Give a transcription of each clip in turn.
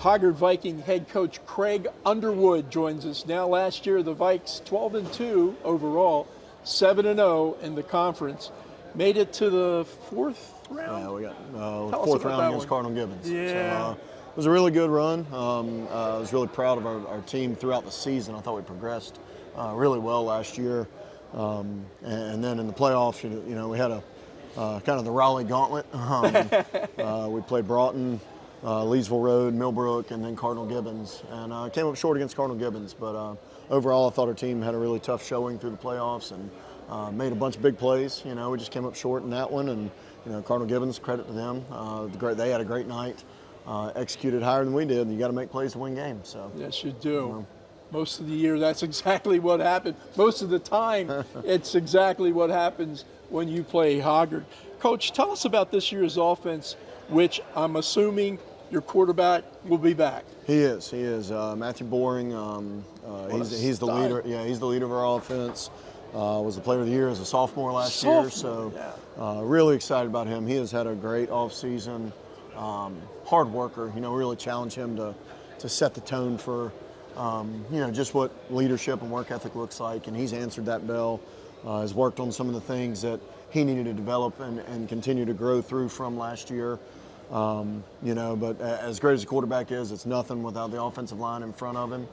Hoggard Viking head coach Craig Underwood joins us now. Last year, the Vikes 12-2 overall, 7-0 in the conference, made it to the fourth round. Yeah, we got fourth round against Cardinal Gibbons. Yeah. So, it was a really good run. I was really proud of our team throughout the season. I thought we progressed really well last year. And then in the playoffs, you know, we had a kind of the Raleigh gauntlet. We played Broughton, Leesville Road, Millbrook, and then Cardinal Gibbons. And came up short against Cardinal Gibbons. But overall, I thought our team had a really tough showing through the playoffs and made a bunch of big plays. You know, we just came up short in that one. And, you know, Cardinal Gibbons, credit to them. They had a great night. Executed higher than we did. You got to make plays to win games. So yes, you do. Most of the year, that's exactly what happened. Most of the time, it's exactly what happens when you play Hoggard. Coach, tell us about this year's offense, which I'm assuming your quarterback will be back. He is. Matthew Boring. He's the leader. Yeah, he's the leader of our offense. Was the player of the year as a sophomore last year. So really excited about him. He has had a great offseason. Hard worker. You know, really challenge him to set the tone for you know, just what leadership and work ethic looks like, and he's answered that bell. Has worked on some of the things that he needed to develop and continue to grow through from last year. You know, but as great as the quarterback is, it's nothing without the offensive line in front of him.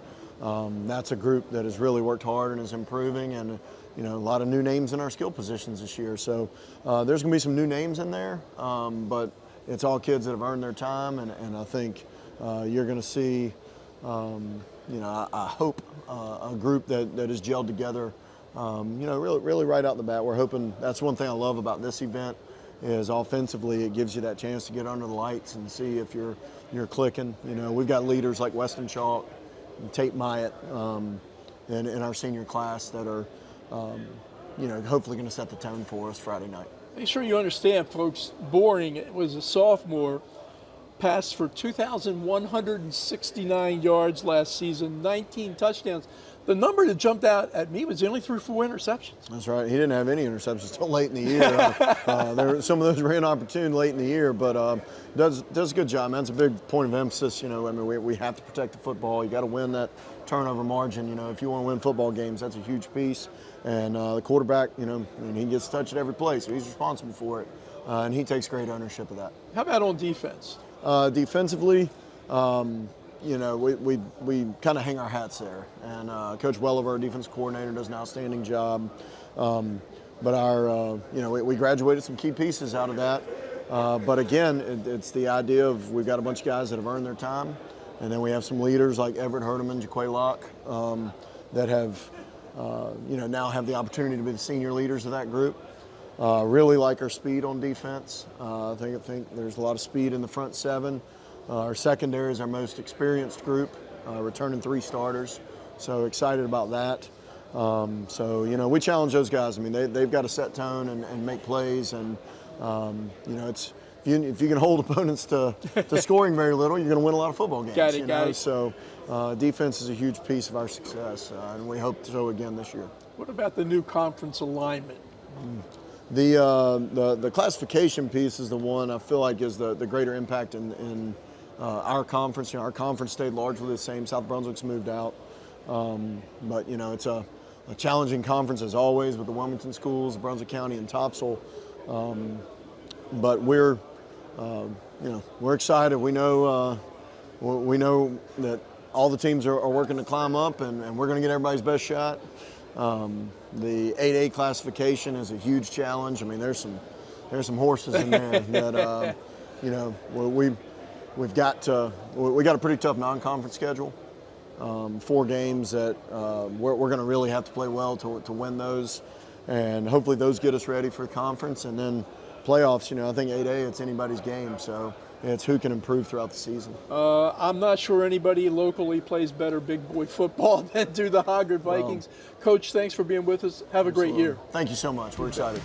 That's a group that has really worked hard and is improving, and you know, a lot of new names in our skill positions this year. So there's going to be some new names in there, but it's all kids that have earned their time, and I think you're going to see, you know, I hope a group that is gelled together. You know, really right out the bat. We're hoping. That's one thing I love about this event is offensively it gives you that chance to get under the lights and see if you're clicking. You know, we've got leaders like Weston Chalk and Tate Myatt in our senior class that are, you know, hopefully going to set the tone for us Friday night. Make sure you understand, folks, Boring was a sophomore, passed for 2,169 yards last season, 19 touchdowns. The number that jumped out at me was he only threw 4 interceptions. That's right. He didn't have any interceptions until late in the year. Some of those were inopportune late in the year, but does a good job, man. That's a big point of emphasis. You know, I mean, we have to protect the football. You got to win that turnover margin. You know, if you want to win football games, that's a huge piece. And the quarterback, you know, I mean, he gets touched at every play, so he's responsible for it. And he takes great ownership of that. How about on defense? Defensively, you know, we kind of hang our hats there. And Coach Welliver, our defense coordinator, does an outstanding job. But our, you know, we graduated some key pieces out of that. But again, it's the idea of we've got a bunch of guys that have earned their time. And then we have some leaders like Everett Herdeman, Jaquay Locke, that have, you know, now have the opportunity to be the senior leaders of that group. Really like our speed on defense. I think there's a lot of speed in the front 7. Our secondary is our most experienced group, returning 3 starters. So excited about that. So, you know, we challenge those guys. I mean, they've got to set tone and make plays. And, you know, if you can hold opponents to scoring very little, you're going to win a lot of football games. Got it. So defense is a huge piece of our success, and we hope so again this year. What about the new conference alignment? The classification piece is the one I feel like is the greater impact in our conference. You know, our conference stayed largely the same. South Brunswick's moved out, but you know, it's a challenging conference as always with the Wilmington schools, Brunswick County, and Topsail. But we're, you know, we're excited. We know that all the teams are working to climb up, and we're going to get everybody's best shot. The 8A classification is a huge challenge. I mean, there's some horses in there that you know, we got a pretty tough non-conference schedule. 4 games that we're going to really have to play well to win those, and hopefully those get us ready for the conference. And then playoffs, you know, I think 8A, it's anybody's game. So it's who can improve throughout the season. I'm not sure anybody locally plays better big boy football than do the Hoggard Vikings. Coach, thanks for being with us. Have a great year. Thank you so much. We're excited.